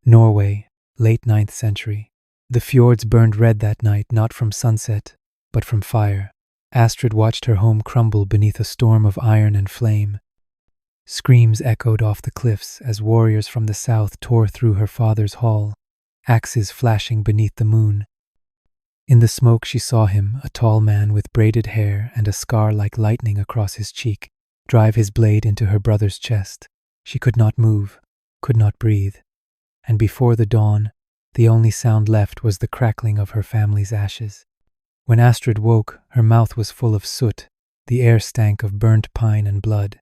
Norway, late 9th century. The fjords burned red that night, not from sunset, but from fire. Astrid watched her home crumble beneath a storm of iron and flame. Screams echoed off the cliffs as warriors from the south tore through her father's hall, axes flashing beneath the moon. In the smoke she saw him, a tall man with braided hair and a scar like lightning across his cheek, drive his blade into her brother's chest. She could not move, could not breathe, and before the dawn, the only sound left was the crackling of her family's ashes. When Astrid woke, her mouth was full of soot, the air stank of burnt pine and blood.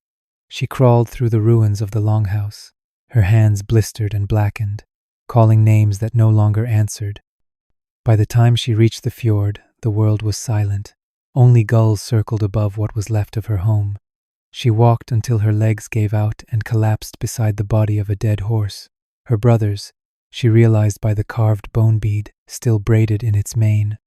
She crawled through the ruins of the longhouse, her hands blistered and blackened, calling names that no longer answered. By the time she reached the fjord, the world was silent. Only gulls circled above what was left of her home. She walked until her legs gave out and collapsed beside the body of a dead horse. Her brother's, she realized by the carved bone bead still braided in its mane.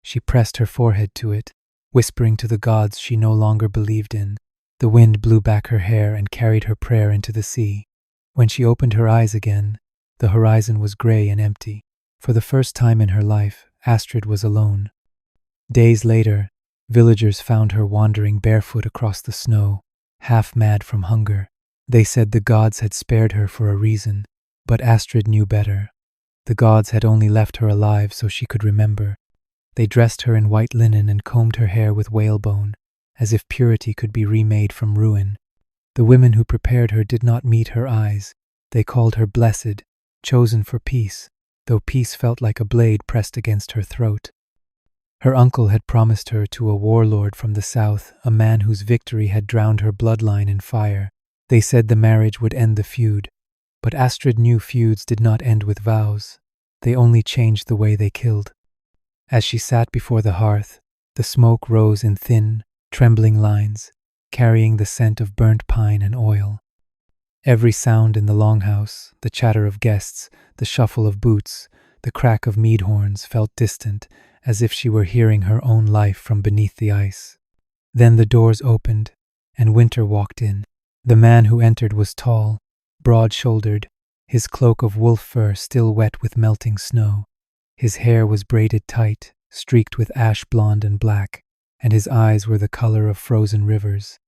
She pressed her forehead to it, whispering to the gods she no longer believed in. The wind blew back her hair and carried her prayer into the sea. When she opened her eyes again, the horizon was gray and empty. For the first time in her life, Astrid was alone. Days later, villagers found her wandering barefoot across the snow, half mad from hunger. They said the gods had spared her for a reason, but Astrid knew better. The gods had only left her alive so she could remember. They dressed her in white linen and combed her hair with whalebone, as if purity could be remade from ruin. The women who prepared her did not meet her eyes. They called her blessed, chosen for peace, though peace felt like a blade pressed against her throat. Her uncle had promised her to a warlord from the south, a man whose victory had drowned her bloodline in fire. They said the marriage would end the feud, but Astrid knew feuds did not end with vows. They only changed the way they killed. As she sat before the hearth, the smoke rose in thin, trembling lines, carrying the scent of burnt pine and oil. Every sound in the longhouse, the chatter of guests, the shuffle of boots, the crack of mead horns felt distant, as if she were hearing her own life from beneath the ice. Then the doors opened, and winter walked in. The man who entered was tall, broad-shouldered, his cloak of wolf fur still wet with melting snow. His hair was braided tight, streaked with ash blonde and black, and his eyes were the color of frozen rivers.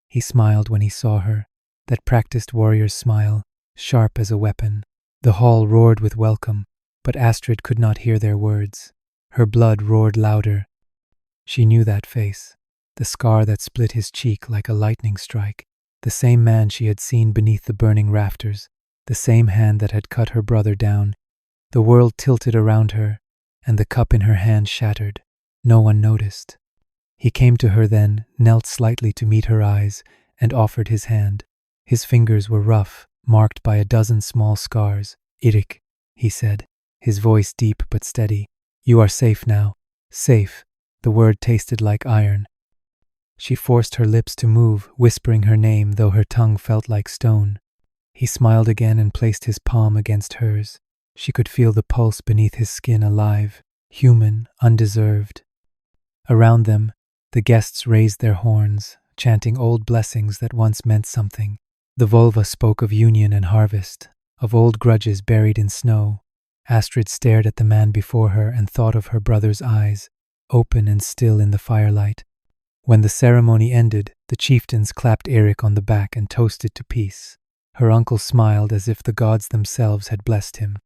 He smiled when he saw her, that practiced warrior's smile, sharp as a weapon. The hall roared with welcome, but Astrid could not hear their words. Her blood roared louder. She knew that face, the scar that split his cheek like a lightning strike, the same man she had seen beneath the burning rafters, the same hand that had cut her brother down. The world tilted around her, and the cup in her hand shattered. No one noticed. He came to her then, knelt slightly to meet her eyes, and offered his hand. His fingers were rough, marked by a dozen small scars. "Irik," he said, his voice deep but steady. "You are safe now." Safe. The word tasted like iron. She forced her lips to move, whispering her name, though her tongue felt like stone. He smiled again and placed his palm against hers. She could feel the pulse beneath his skin, alive, human, undeserved. Around them, the guests raised their horns, chanting old blessings that once meant something. The vulva spoke of union and harvest, of old grudges buried in snow. Astrid stared at the man before her and thought of her brother's eyes, open and still in the firelight. When the ceremony ended, the chieftains clapped Erik on the back and toasted to peace. Her uncle smiled as if the gods themselves had blessed him.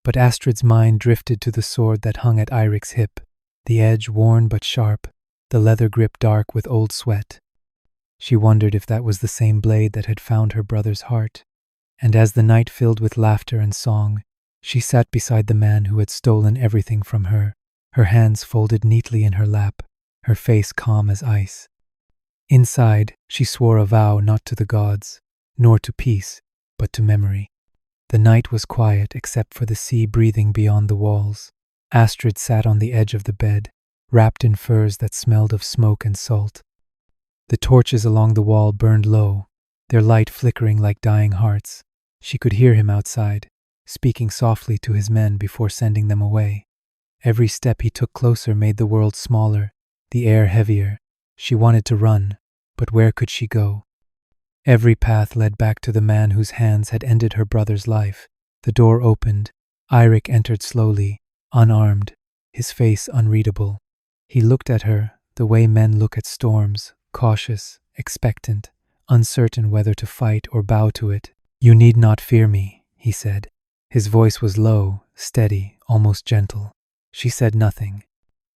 But Astrid's mind drifted to the sword that hung at Eirik's hip, the edge worn but sharp, the leather grip dark with old sweat. She wondered if that was the same blade that had found her brother's heart. And as the night filled with laughter and song, she sat beside the man who had stolen everything from her, her hands folded neatly in her lap, her face calm as ice. Inside, she swore a vow not to the gods, nor to peace, but to memory. The night was quiet except for the sea breathing beyond the walls. Astrid sat on the edge of the bed, wrapped in furs that smelled of smoke and salt. The torches along the wall burned low, their light flickering like dying hearts. She could hear him outside, speaking softly to his men before sending them away. Every step he took closer made the world smaller, the air heavier. She wanted to run, but where could she go? Every path led back to the man whose hands had ended her brother's life, The door opened. Eirik entered slowly, unarmed, his face unreadable. He looked at her the way men look at storms, cautious, expectant, uncertain whether to fight or bow to it. "You need not fear me," he said. His voice was low, steady, almost gentle. She said nothing.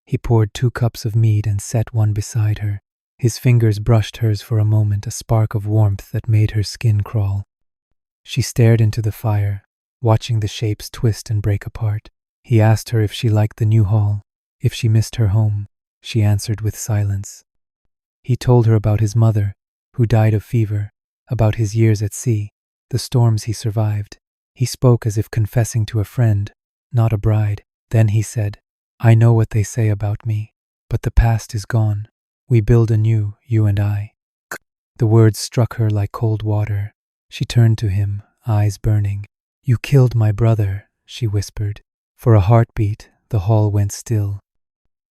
He poured 2 cups of mead and set one beside her. His fingers brushed hers for a moment, a spark of warmth that made her skin crawl. She stared into the fire, watching the shapes twist and break apart. He asked her if she liked the new hall, if she missed her home. She answered with silence. He told her about his mother, who died of fever, about his years at sea, the storms he survived. He spoke as if confessing to a friend, not a bride. Then he said, "I know what they say about me, but the past is gone. We build anew, you and I." The words struck her like cold water. She turned to him, eyes burning. "You killed my brother," she whispered. For a heartbeat, the hall went still.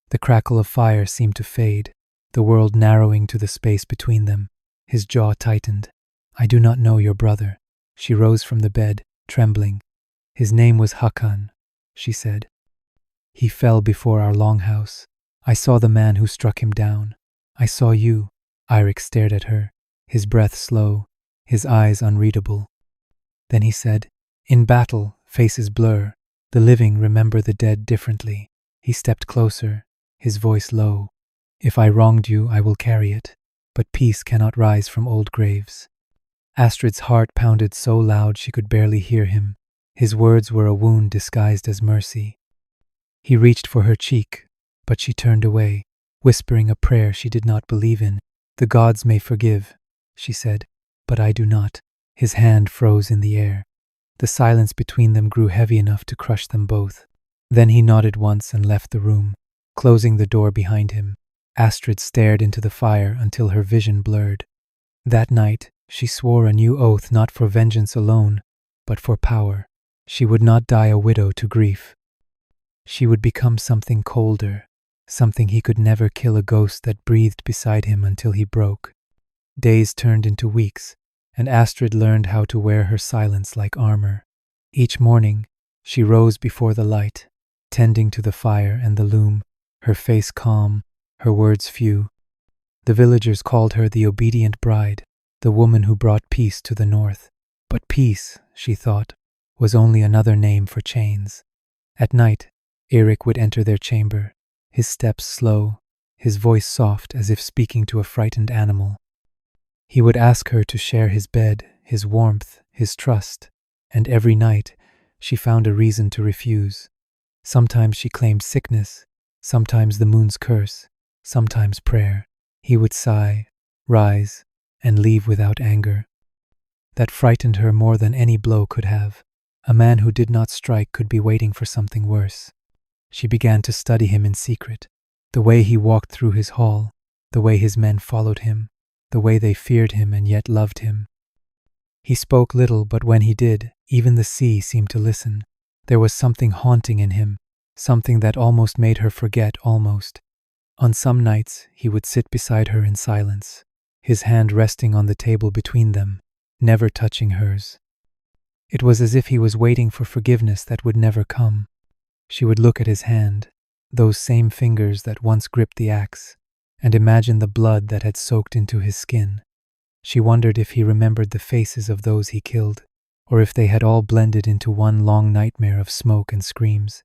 The crackle of fire seemed to fade, the world narrowing to the space between them. His jaw tightened. "I do not know your brother." She rose from the bed, trembling. "His name was Hakan," she said. "He fell before our longhouse. I saw the man who struck him down. I saw you." Eirik stared at her, his breath slow, his eyes unreadable. Then he said, "In battle, faces blur. The living remember the dead differently." He stepped closer, his voice low. "If I wronged you, I will carry it, but peace cannot rise from old graves." Astrid's heart pounded so loud she could barely hear him. His words were a wound disguised as mercy. He reached for her cheek, but she turned away, whispering a prayer she did not believe in. "The gods may forgive," she said, "but I do not." His hand froze in the air. The silence between them grew heavy enough to crush them both. Then he nodded once and left the room, closing the door behind him. Astrid stared into the fire until her vision blurred. That night, she swore a new oath, not for vengeance alone, but for power. She would not die a widow to grief. She would become something colder, something he could never kill, a ghost that breathed beside him until he broke. Days turned into weeks, and Astrid learned how to wear her silence like armor. Each morning, she rose before the light, tending to the fire and the loom, her face calm, her words few. The villagers called her the obedient bride, the woman who brought peace to the north. But peace, she thought, was only another name for chains. At night, Eirik would enter their chamber, his steps slow, his voice soft as if speaking to a frightened animal. He would ask her to share his bed, his warmth, his trust, and every night she found a reason to refuse. Sometimes she claimed sickness, sometimes the moon's curse, sometimes prayer. He would sigh, rise, and leave without anger. That frightened her more than any blow could have. A man who did not strike could be waiting for something worse. She began to study him in secret, the way he walked through his hall, the way his men followed him, the way they feared him and yet loved him. He spoke little, but when he did, even the sea seemed to listen. There was something haunting in him, something that almost made her forget almost. On some nights, he would sit beside her in silence, his hand resting on the table between them, never touching hers. It was as if he was waiting for forgiveness that would never come. She would look at his hand, those same fingers that once gripped the axe, and imagine the blood that had soaked into his skin. She wondered if he remembered the faces of those he killed, or if they had all blended into one long nightmare of smoke and screams.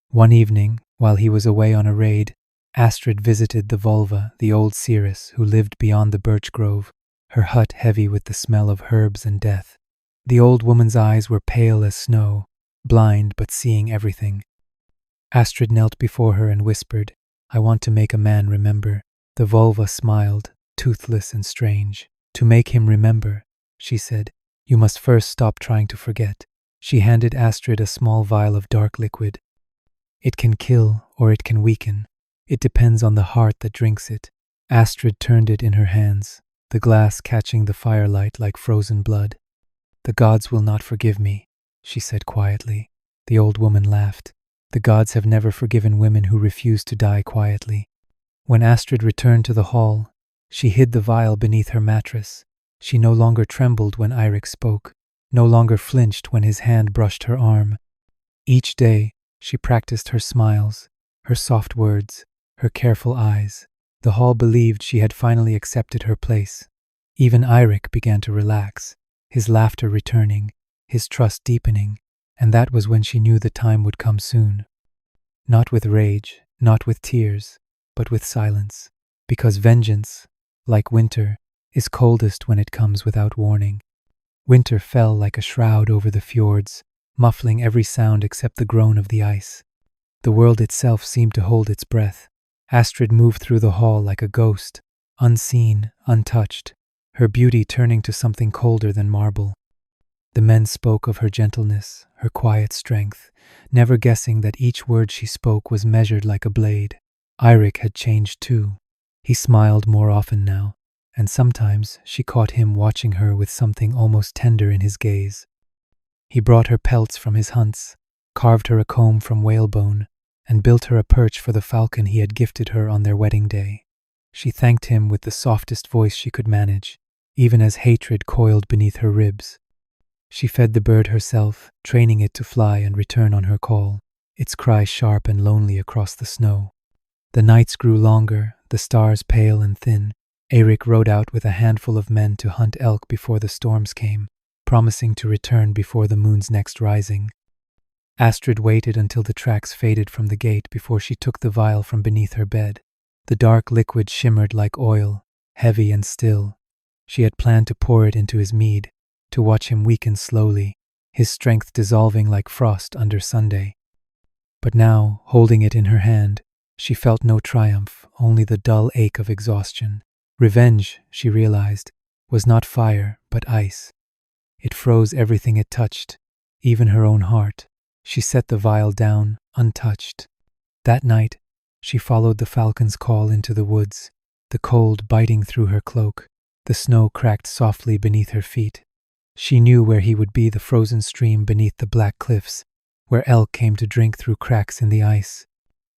One evening, while he was away on a raid, Astrid visited the Volva, the old seeress who lived beyond the birch grove, her hut heavy with the smell of herbs and death. The old woman's eyes were pale as snow, blind but seeing everything. Astrid knelt before her and whispered, "I want to make a man remember." The Volva smiled, toothless and strange. "To make him remember," she said, "you must first stop trying to forget." She handed Astrid a small vial of dark liquid. "It can kill or it can weaken. It depends on the heart that drinks it." Astrid turned it in her hands, the glass catching the firelight like frozen blood. "The gods will not forgive me," she said quietly. The old woman laughed. "The gods have never forgiven women who refuse to die quietly." When Astrid returned to the hall, she hid the vial beneath her mattress. She no longer trembled when Eirik spoke. no longer flinched when his hand brushed her arm. Each day, she practiced her smiles, her soft words, her careful eyes. The hall believed she had finally accepted her place. Even Eirik began to relax, his laughter returning, his trust deepening, and that was when she knew the time would come soon. Not with rage, not with tears, but with silence, because vengeance, like winter, is coldest when it comes without warning. Winter fell like a shroud over the fjords, muffling every sound except the groan of the ice. The world itself seemed to hold its breath. Astrid moved through the hall like a ghost, unseen, untouched, her beauty turning to something colder than marble. The men spoke of her gentleness, her quiet strength, never guessing that each word she spoke was measured like a blade. Eirik had changed too. He smiled more often now, and sometimes she caught him watching her with something almost tender in his gaze. He brought her pelts from his hunts, carved her a comb from whalebone, and built her a perch for the falcon he had gifted her on their wedding day. She thanked him with the softest voice she could manage, even as hatred coiled beneath her ribs. She fed the bird herself, training it to fly and return on her call, its cry sharp and lonely across the snow. The nights grew longer, the stars pale and thin. Eirik rode out with a handful of men to hunt elk before the storms came, promising to return before the moon's next rising. Astrid waited until the tracks faded from the gate before she took the vial from beneath her bed. The dark liquid shimmered like oil, heavy and still. She had planned to pour it into his mead, to watch him weaken slowly, his strength dissolving like frost under Sunday. But now, holding it in her hand, she felt no triumph, only the dull ache of exhaustion. Revenge, she realized, was not fire, but ice. It froze everything it touched, even her own heart. She set the vial down, untouched. That night, she followed the falcon's call into the woods, the cold biting through her cloak, the snow cracked softly beneath her feet. She knew where he would be, the frozen stream beneath the black cliffs, where elk came to drink through cracks in the ice.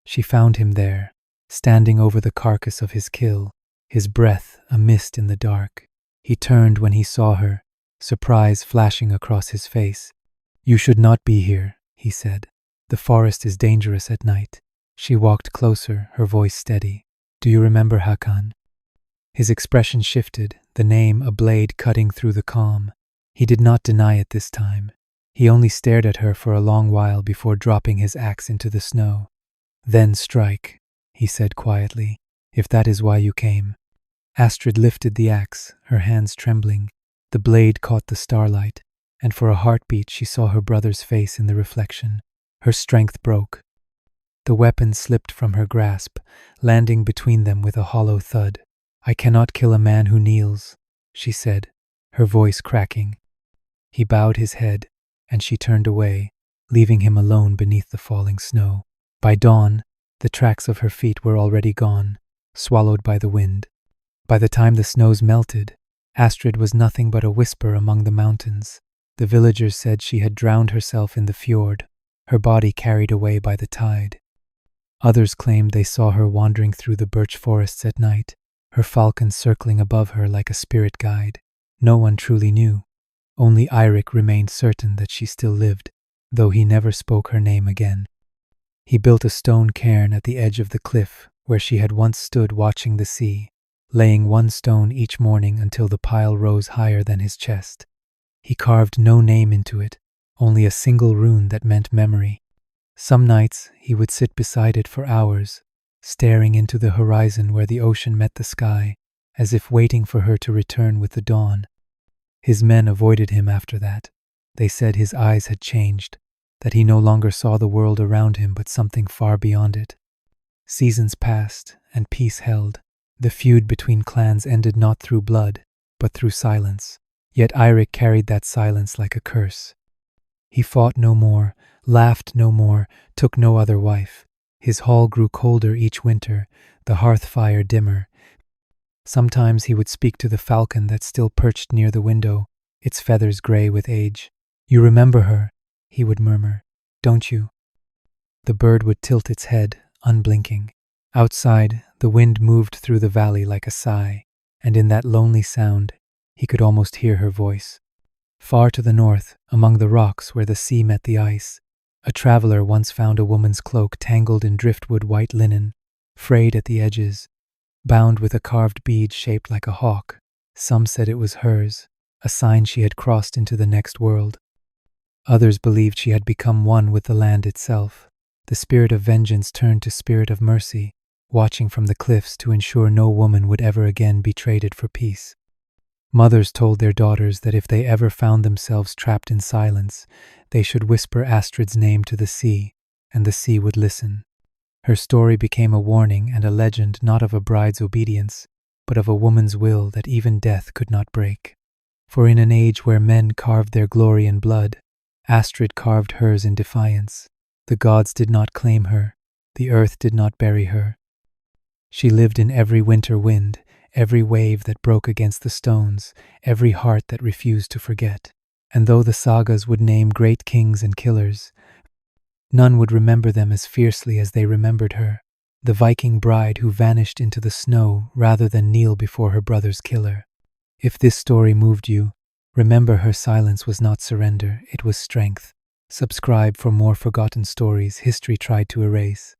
She found him there, standing over the carcass of his kill, his breath a mist in the dark. He turned when he saw her, surprise flashing across his face. "You should not be here," he said. "The forest is dangerous at night." She walked closer, her voice steady. "Do you remember Hakan?" His expression shifted, the name a blade cutting through the calm. He did not deny it this time. He only stared at her for a long while before dropping his axe into the snow. "Then strike," he said quietly, "if that is why you came." Astrid lifted the axe, her hands trembling. The blade caught the starlight, and for a heartbeat she saw her brother's face in the reflection. Her strength broke. The weapon slipped from her grasp, landing between them with a hollow thud. "I cannot kill a man who kneels," she said, her voice cracking. He bowed his head, and she turned away, leaving him alone beneath the falling snow. By dawn, the tracks of her feet were already gone, swallowed by the wind. By the time the snows melted, Astrid was nothing but a whisper among the mountains. The villagers said she had drowned herself in the fjord, her body carried away by the tide. Others claimed they saw her wandering through the birch forests at night, her falcon circling above her like a spirit guide. No one truly knew. Only Eirik remained certain that she still lived, though he never spoke her name again. He built a stone cairn at the edge of the cliff where she had once stood watching the sea, laying one stone each morning until the pile rose higher than his chest. He carved no name into it, only a single rune that meant memory. Some nights he would sit beside it for hours, staring into the horizon where the ocean met the sky, as if waiting for her to return with the dawn. His men avoided him after that. They said his eyes had changed, that he no longer saw the world around him but something far beyond it. Seasons passed, and peace held. The feud between clans ended not through blood, but through silence. Yet Eirik carried that silence like a curse. He fought no more, laughed no more, took no other wife. His hall grew colder each winter, the hearth fire dimmer. Sometimes he would speak to the falcon that still perched near the window, its feathers gray with age. "You remember her," he would murmur, "don't you?" The bird would tilt its head, unblinking. Outside, the wind moved through the valley like a sigh, and in that lonely sound, he could almost hear her voice. Far to the north, among the rocks where the sea met the ice, a traveler once found a woman's cloak tangled in driftwood white linen, frayed at the edges, bound with a carved bead shaped like a hawk. Some said it was hers, a sign she had crossed into the next world. Others believed she had become one with the land itself. The spirit of vengeance turned to spirit of mercy, watching from the cliffs to ensure no woman would ever again be traded for peace. Mothers told their daughters that if they ever found themselves trapped in silence, they should whisper Astrid's name to the sea, and the sea would listen. Her story became a warning and a legend not of a bride's obedience, but of a woman's will that even death could not break. For in an age where men carved their glory in blood, Astrid carved hers in defiance. The gods did not claim her, the earth did not bury her. She lived in every winter wind, every wave that broke against the stones, every heart that refused to forget. And though the sagas would name great kings and killers, none would remember them as fiercely as they remembered her, the Viking bride who vanished into the snow rather than kneel before her brother's killer. If this story moved you, remember her silence was not surrender, it was strength. Subscribe for more forgotten stories history tried to erase.